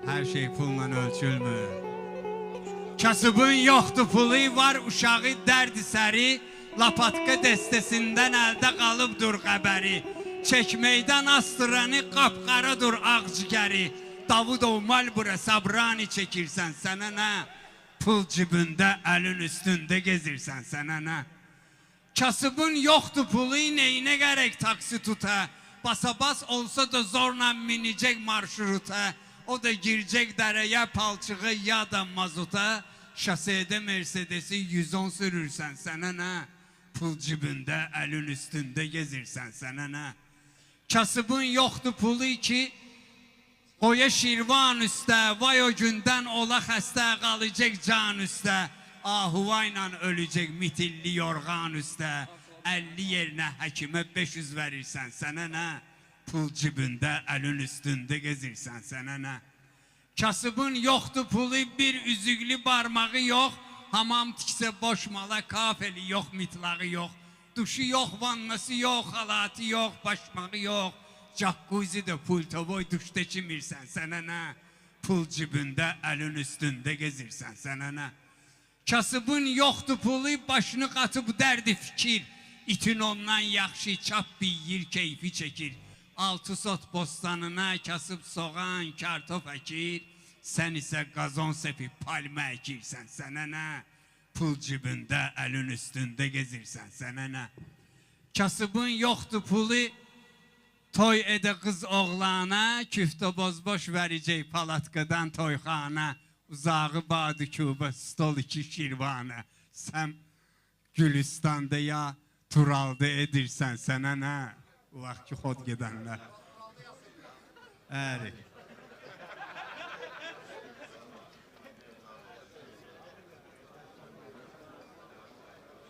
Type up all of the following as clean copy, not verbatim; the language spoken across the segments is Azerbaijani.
Her şey pulla ölçülmür. Kasıbın yoxdur pulu, var uşağı dərdi səri, Lapatka dəstəsindən əldə qalıbdır xəbəri. Çəkməkdən astıranı, qapqaradır ağcigəri. Davudov Malbura sabrani çəkirsən, sənə nə? Pul cibində, əlin üstündə gezirsən, sənə nə? Kasıbın yoxdur pulu, neyinə gərək taksi tuta? Basabas olsa da zorla minəcək marşruta. O da girecek dereye, palçığı ya da mazuta. Şasede Mercedes'i 110 sürürsen sana ne? Pul cibinde, elin üstünde gezirsen sana ne? Kasıbın yoktu pulu ki koya şirvan üstə. Vay o günden ola xəstə, qalacak can üstə. Ahuvayla ölecek mitilli yorğan üstə. 50 yerine həkimə 500 verirsen sana ne? Pul cibində, əlin üstündə gezirsən, sənə nə? Kasıbın yoxdur pulu, bir üzüklü barmağı yox. Hamam tiksə boş mala, kafeli yox, mitlağı yox. Duşu yox, vannası yox, halatı yox, başmağı yox. Jacuzzi də pultovoy duşda çimirsən, sənə nə? Pul cibində, əlin üstündə gezirsən, sənə nə? Kasıbın yoxdur pulu, başını qatıb dərdi fikir. İtin ondan yaxşı çap biyir, keyfi çəkir. Altı sot bostanına kasıb soğan, kartof əkir. Sən isə qazon sepib palma əkirsən, sənə nə? Pul cibində, əlin üstündə gezirsən, sənə nə? Kasıbın yoxdur pulu, toy edə qız oğlana, küftə bozboş verəcək palatqadan toyxana. Uzağı Badikubə, stol 2 şirvana. Sən Gülistanda ya Turalda edirsən, sənə nə? Bu vaxt ki, xod gedənlər. Əri.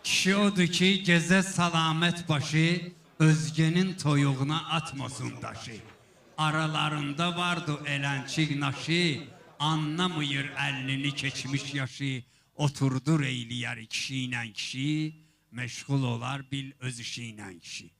Kişi odur ki, gezə salamət başı, özgenin toyuğuna atmasın daşı. Aralarında vardı elənçik naşı, anlamayır əlini keçmiş yaşı. Oturdur eyliyər kişi ilə kişi, məşğul olar bil öz işi ilə kişi.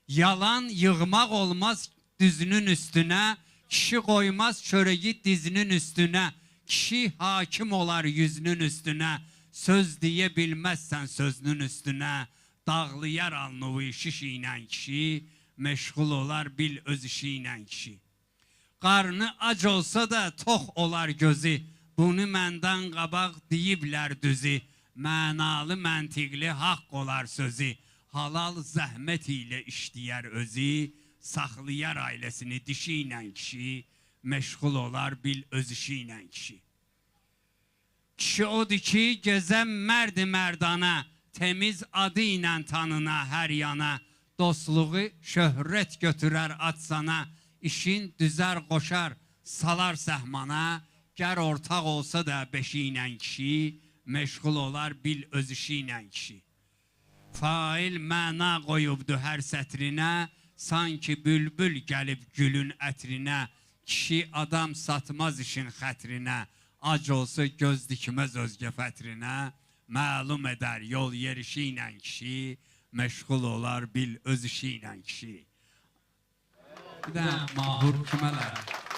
Yalan yığmaq olmaz düzünün üstünə, kişi qoymaz çörəyi dizinin üstünə, kişi hakim olar yüzünün üstünə, söz deyə bilməzsən sözünün üstünə, dağlayar alnıvı şiş ilə kişi, məşğul olar bil öz işi ilə kişi. Qarnı ac olsa da tox olar gözü, bunu məndən qabaq deyiblər düzü, mənalı məntiqli haqq olar sözü. Halal zəhmət ilə işləyər özü, saxlayar ailəsini dişi ilə kişi, məşğul olar bil öz işi ilə kişi. Kişi odur ki, gezən mərdi mərdana, temiz adı ilə tanına hər yana, dostluğu şöhrət götürər at sana, işin düzər qoşar, salar səhmana, gər ortaq olsa da beşi ilə kişi, məşğul olar bil öz işi ilə kişi. Fail məna qoyubdu hər sətrinə, sanki bülbül gəlib gülün ətrinə, kişi adam satmaz işin xətrinə, ac olsa göz dikməz özgə fətrinə, məlum edər yol yerişi ilə kişi, məşğul olar bil öz işi ilə kişi. Bir də mahur kimələr?